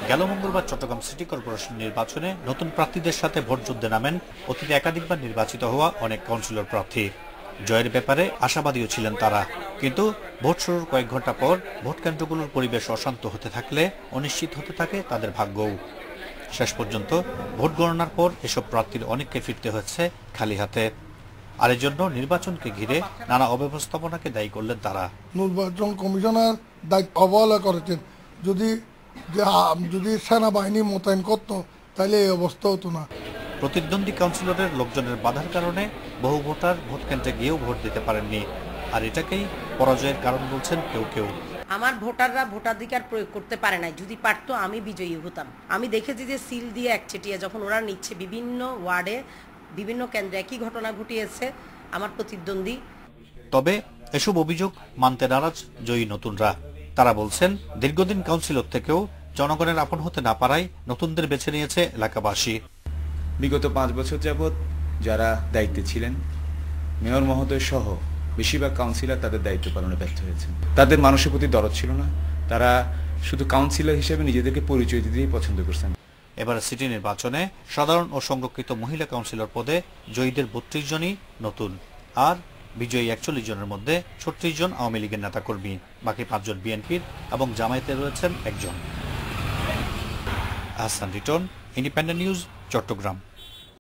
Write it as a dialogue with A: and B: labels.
A: গেল মঙ্গলবার Chittagong city corporation নির্বাচনে নতুন প্রার্থীদের সাথে ভোট যুদ্ধে নামেন অতীতে একাধিকবার নির্বাচিত হওয়া অনেক কাউন্সিলর প্রার্থী। জয়ের ব্যাপারে আশাবাদীও ছিলেন তারা, কিন্তু ভোট শুরুর কয়েক ঘন্টা পর ভোট কেন্দ্রগুলোর পরিবেশ অশান্ত হতে থাকলে অনিশ্চিত হতে থাকে তাদের ভাগ্যও। শেষ পর্যন্ত ভোট গণনার পর এসব প্রার্থীর অনেককে ফিরতে হচ্ছে খালি হাতে। আর এজন্য নির্বাচনকে ঘিরে নানা অব্যবস্থাপনাকে দায়ী করলেন তারা।
B: নির্বাচন কমিশনার দায়িত্ব অবহেলা করেছেন। যদি সেনাবাহিনী মোতায়েন করত তাহলে এই অবস্থা হতো না।
A: প্রতিদ্বন্দ্বী কাউন্সিলরের লোকজনের বাধার কারণে বহু ভোটার ভোট কেন্দ্রে গিয়েও ভোট দিতে পারেননি, আর এটাকেই পরাজয়ের কারণ বলছেন কেউ কেউ।
C: আমার ভোটাররা ভোটাধিকার প্রয়োগ করতে পারে না, যদি পারতো আমি বিজয়ী হতাম। আমি দেখেছি যে সিল দিয়ে একচেটিয়া যখন ওরা নিচ্ছে বিভিন্ন ওয়ার্ডে বিভিন্ন কেন্দ্রে একই ঘটনা ঘটিয়েছে আমার প্রতিদ্বন্দ্বী।
A: তবে এসব অভিযোগ মানতে নারাজ জয়ী নতুনরা। তারা বলছেন দীর্ঘদিন কাউন্সিলর থেকেও জনগণের আপন হতে না পারায় নতুনদের বেছে নিয়েছে এলাকাবাসী।
D: বিগত 5 বছর যাবৎ যারা দায়িত্বে ছিলেন, মেয়র মহোদয় সহ বেশিরভাগ কাউন্সিলর তাদের দায়িত্ব পালনে ব্যর্থ হয়েছেন। তাদের মানুষের প্রতি দরদ ছিল না, তারা শুধু কাউন্সিলর হিসেবে নিজেদেরকে পরিচয় দিতেই পছন্দ করছেন।
A: এবার সিটি নির্বাচনে সাধারণ ও সংরক্ষিত মহিলা কাউন্সিলর পদে জয়ীদের 32 জনই নতুন, আর বিজয়ী 41 জনের মধ্যে 36 জন আওয়ামী লীগের নেতাকর্মী, বাকি 5 জন বিএনপির এবং জামায়াতে রয়েছেন একজন। Ahsan Riton, Independent News, Chittagong.